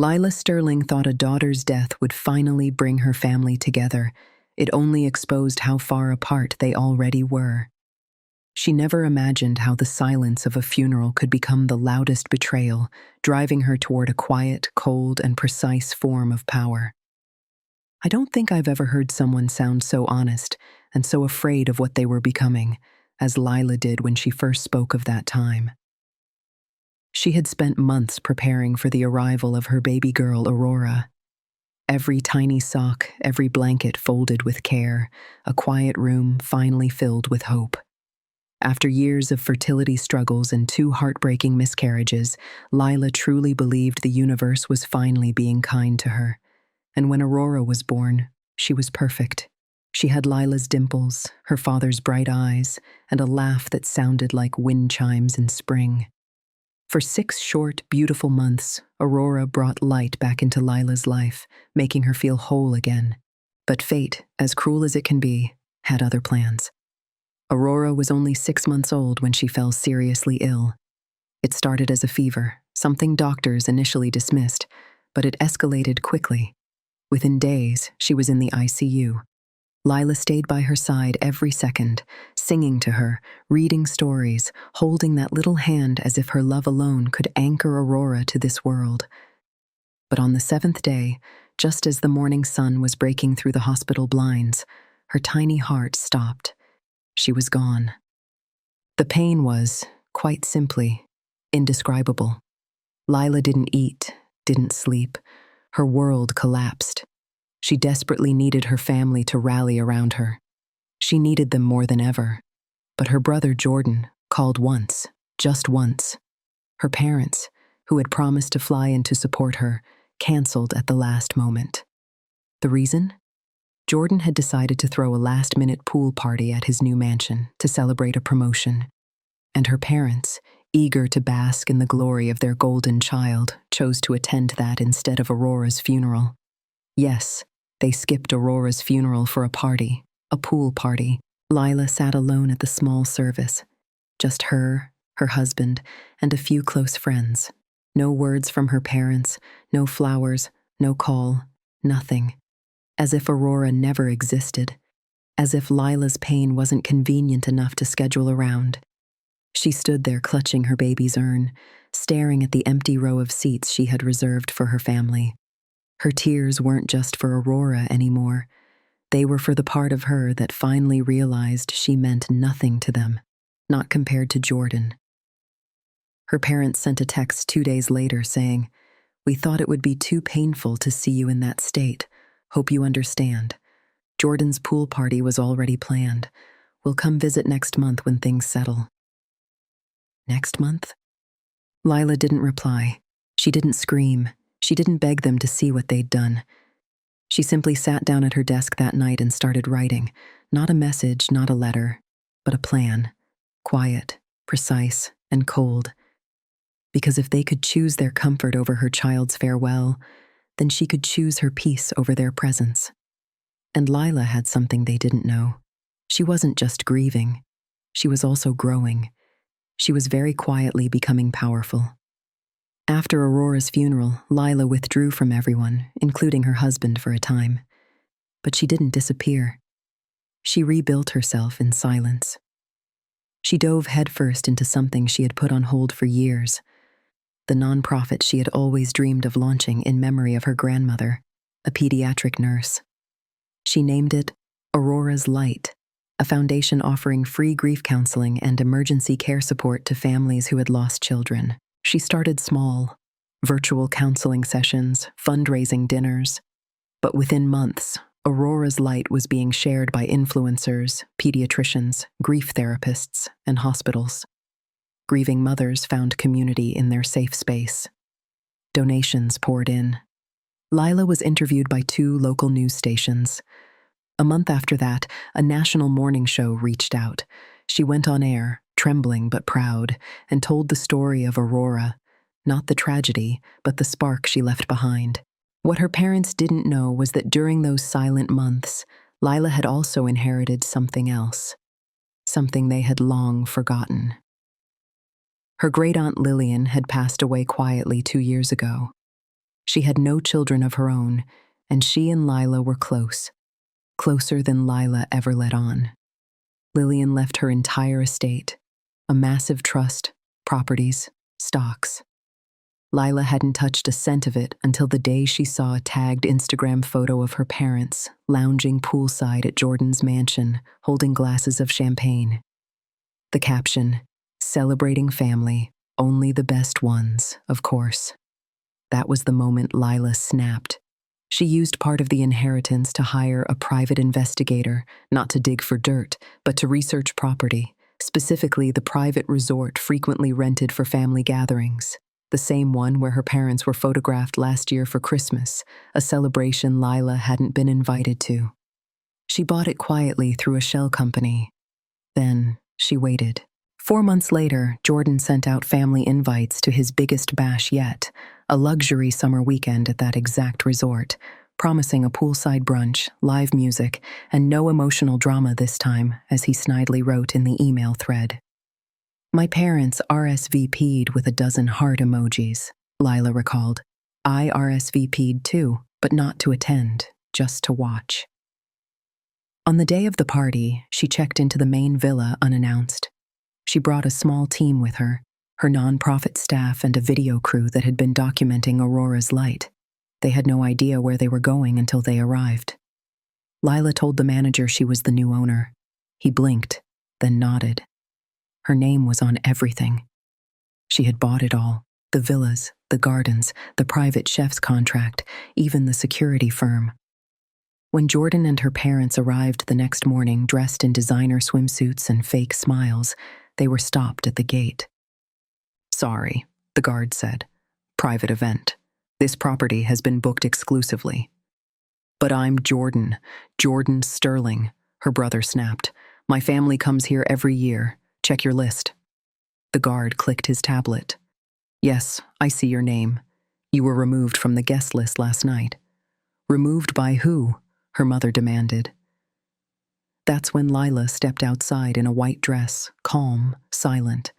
Lila Sterling thought a daughter's death would finally bring her family together. It only exposed how far apart they already were. She never imagined how the silence of a funeral could become the loudest betrayal, driving her toward a quiet, cold, and precise form of power. I don't think I've ever heard someone sound so honest and so afraid of what they were becoming, as Lila did when she first spoke of that time. She had spent months preparing for the arrival of her baby girl, Aurora. Every tiny sock, every blanket folded with care, a quiet room finally filled with hope. After years of fertility struggles and 2 heartbreaking miscarriages, Lila truly believed the universe was finally being kind to her. And when Aurora was born, she was perfect. She had Lila's dimples, her father's bright eyes, and a laugh that sounded like wind chimes in spring. For 6 short, beautiful months, Aurora brought light back into Lila's life, making her feel whole again. But fate, as cruel as it can be, had other plans. Aurora was only 6 months old when she fell seriously ill. It started as a fever, something doctors initially dismissed, but it escalated quickly. Within days, she was in the ICU. Lila stayed by her side every second, singing to her, reading stories, holding that little hand as if her love alone could anchor Aurora to this world. But on the 7th day, just as the morning sun was breaking through the hospital blinds, her tiny heart stopped. She was gone. The pain was, quite simply, indescribable. Lila didn't eat, didn't sleep. Her world collapsed. She desperately needed her family to rally around her. She needed them more than ever. But her brother Jordan called once, just once. Her parents, who had promised to fly in to support her, canceled at the last moment. The reason? Jordan had decided to throw a last-minute pool party at his new mansion to celebrate a promotion. And her parents, eager to bask in the glory of their golden child, chose to attend that instead of Aurora's funeral. Yes, they skipped Aurora's funeral for a party, a pool party. Lila sat alone at the small service. Just her husband, and a few close friends. No words from her parents, no flowers, no call, nothing. As if Aurora never existed. As if Lila's pain wasn't convenient enough to schedule around. She stood there clutching her baby's urn, staring at the empty row of seats she had reserved for her family. Her tears weren't just for Aurora anymore. They were for the part of her that finally realized she meant nothing to them, not compared to Jordan. Her parents sent a text 2 days later saying, "We thought it would be too painful to see you in that state. Hope you understand. Jordan's pool party was already planned. We'll come visit next month when things settle." Next month? Lila didn't reply. She didn't scream. She didn't beg them to see what they'd done. She simply sat down at her desk that night and started writing. Not a message, not a letter, but a plan. Quiet, precise, and cold. Because if they could choose their comfort over her child's farewell, then she could choose her peace over their presence. And Lila had something they didn't know. She wasn't just grieving. She was also growing. She was very quietly becoming powerful. After Aurora's funeral, Lila withdrew from everyone, including her husband for a time. But she didn't disappear. She rebuilt herself in silence. She dove headfirst into something she had put on hold for years. The nonprofit she had always dreamed of launching in memory of her grandmother, a pediatric nurse. She named it Aurora Light, a foundation offering free grief counseling and emergency care support to families who had lost children. She started small, virtual counseling sessions, fundraising dinners. But within months, Aurora's Light was being shared by influencers, pediatricians, grief therapists, and hospitals. Grieving mothers found community in their safe space. Donations poured in. Lila was interviewed by 2 local news stations. A month after that, a national morning show reached out. She went on air, trembling but proud, and told the story of Aurora, not the tragedy, but the spark she left behind. What her parents didn't know was that during those silent months, Lila had also inherited something else, something they had long forgotten. Her great-aunt Lillian had passed away quietly 2 years ago. She had no children of her own, and she and Lila were close, closer than Lila ever let on. Lillian left her entire estate, a massive trust, properties, stocks. Lila hadn't touched a cent of it until the day she saw a tagged Instagram photo of her parents lounging poolside at Jordan's mansion, holding glasses of champagne. The caption, "Celebrating family, only the best ones, of course." That was the moment Lila snapped. She used part of the inheritance to hire a private investigator, not to dig for dirt, but to research property, specifically the private resort frequently rented for family gatherings. The same one where her parents were photographed last year for Christmas, a celebration Lila hadn't been invited to. She bought it quietly through a shell company. Then she waited. 4 months later, Jordan sent out family invites to his biggest bash yet, a luxury summer weekend at that exact resort, promising a poolside brunch, live music, and no emotional drama this time, as he snidely wrote in the email thread. "My parents RSVP'd with a dozen heart emojis," Lila recalled. "I RSVP'd too, but not to attend, just to watch." On the day of the party, she checked into the main villa unannounced. She brought a small team with her, her nonprofit staff and a video crew that had been documenting Aurora's Light. They had no idea where they were going until they arrived. Lila told the manager she was the new owner. He blinked, then nodded. Her name was on everything. She had bought it all, the villas, the gardens, the private chef's contract, even the security firm. When Jordan and her parents arrived the next morning dressed in designer swimsuits and fake smiles, they were stopped at the gate. "Sorry," the guard said. "Private event. This property has been booked exclusively." "But I'm Jordan Sterling," her brother snapped. "My family comes here every year. Check your list." The guard clicked his tablet. "Yes, I see your name. You were removed from the guest list last night." "Removed by who?" her mother demanded. That's when Lila stepped outside in a white dress, calm, silent.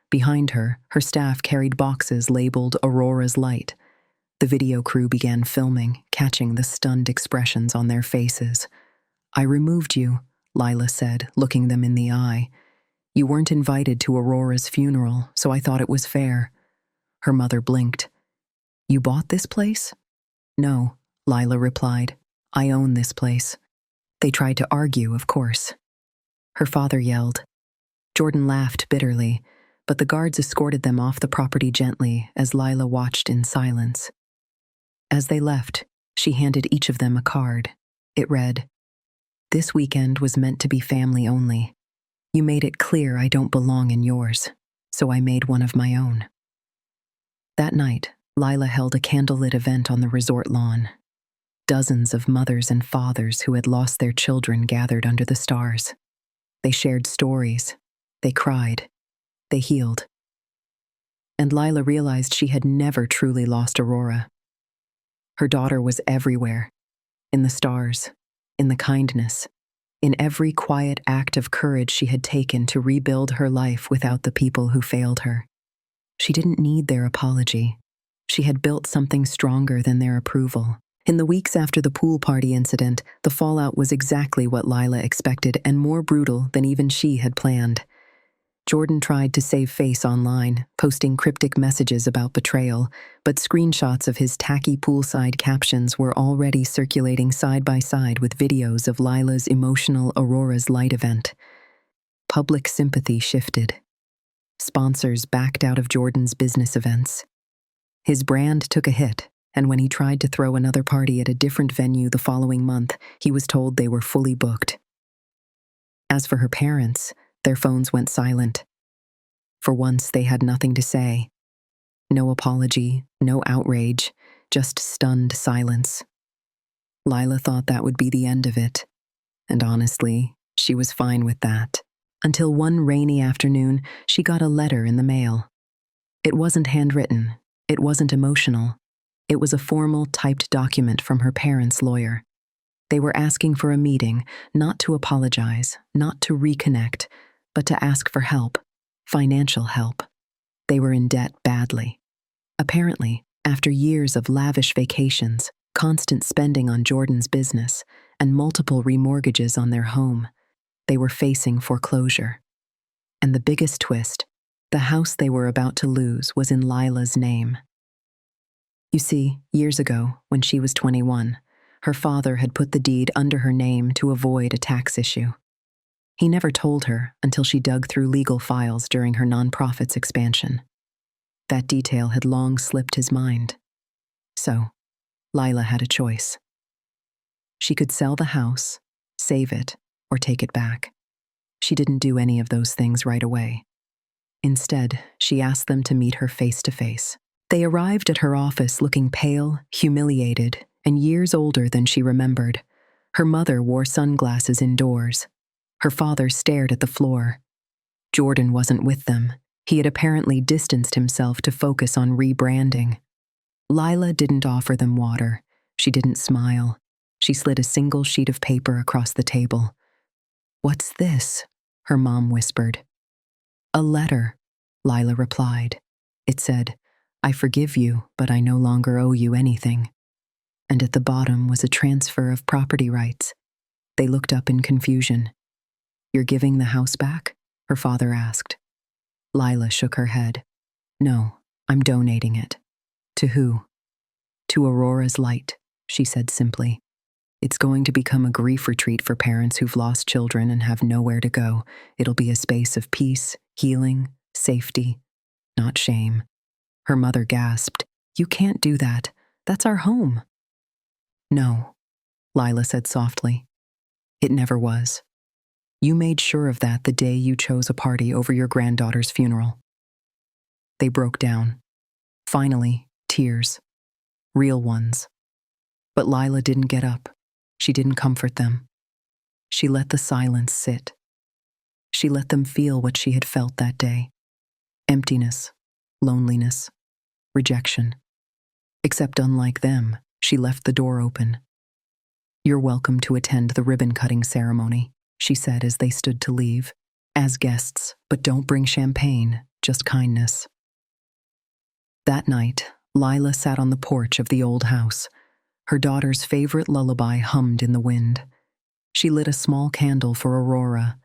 Behind her, her staff carried boxes labeled Aurora's Light. The video crew began filming, catching the stunned expressions on their faces. "I removed you," Lila said, looking them in the eye. "You weren't invited to Aurora's funeral, so I thought it was fair." Her mother blinked. "You bought this place?" "No," Lila replied. "I own this place." They tried to argue, of course. Her father yelled. Jordan laughed bitterly, but the guards escorted them off the property gently as Lila watched in silence. As they left, she handed each of them a card. It read, "This weekend was meant to be family only. You made it clear I don't belong in yours, so I made one of my own." That night, Lila held a candlelit event on the resort lawn. Dozens of mothers and fathers who had lost their children gathered under the stars. They shared stories. They cried. They healed. And Lila realized she had never truly lost Aurora. Her daughter was everywhere, in the stars, in the kindness, in every quiet act of courage she had taken to rebuild her life without the people who failed her. She didn't need their apology. She had built something stronger than their approval. In the weeks after the pool party incident, the fallout was exactly what Lila expected and more brutal than even she had planned. Jordan tried to save face online, posting cryptic messages about betrayal, but screenshots of his tacky poolside captions were already circulating side by side with videos of Lila's emotional Aurora's Light event. Public sympathy shifted. Sponsors backed out of Jordan's business events. His brand took a hit, and when he tried to throw another party at a different venue the following month, he was told they were fully booked. As for her parents, their phones went silent. For once, they had nothing to say. No apology, no outrage, just stunned silence. Lila thought that would be the end of it, and honestly, she was fine with that. Until one rainy afternoon, she got a letter in the mail. It wasn't handwritten. It wasn't emotional. It was a formal, typed document from her parents' lawyer. They were asking for a meeting, not to apologize, not to reconnect, but to ask for help, financial help. They were in debt badly. Apparently, After years of lavish vacations, constant spending on Jordan's business, and multiple remortgages on their home, they were facing foreclosure. And the biggest twist, the house they were about to lose was in Lila's name. You see, years ago, when she was 21, her father had put the deed under her name to avoid a tax issue. He never told her until she dug through legal files during her nonprofit's expansion. That detail had long slipped his mind. So, Lila had a choice. She could sell the house, save it, or take it back. She didn't do any of those things right away. Instead, she asked them to meet her face to face. They arrived at her office looking pale, humiliated, and years older than she remembered. Her mother wore sunglasses indoors. Her father stared at the floor. Jordan wasn't with them. He had apparently distanced himself to focus on rebranding. Lila didn't offer them water. She didn't smile. She slid a single sheet of paper across the table. "What's this?" her mom whispered. "A letter," Lila replied. It said, "I forgive you, but I no longer owe you anything." And at the bottom was a transfer of property rights. They looked up in confusion. "You're giving the house back?" her father asked. Lila shook her head. "No, I'm donating it." "To who?" "To Aurora's Light," she said simply. "It's going to become a grief retreat for parents who've lost children and have nowhere to go. It'll be a space of peace, healing, safety, not shame." Her mother gasped. "You can't do that. That's our home." "No," Lila said softly. "It never was. You made sure of that the day you chose a party over your granddaughter's funeral." They broke down. Finally, tears. Real ones. But Lila didn't get up. She didn't comfort them. She let the silence sit. She let them feel what she had felt that day. Emptiness, loneliness, rejection. Except unlike them, she left the door open. "You're welcome to attend the ribbon-cutting ceremony," she said as they stood to leave. "As guests, but don't bring champagne, just kindness." That night, Lila sat on the porch of the old house. Her daughter's favorite lullaby hummed in the wind. She lit a small candle for Aurora.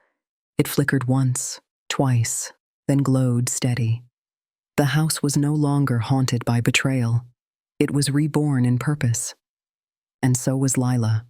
It flickered once, twice, then glowed steady. The house was no longer haunted by betrayal. It was reborn in purpose. And so was Lila.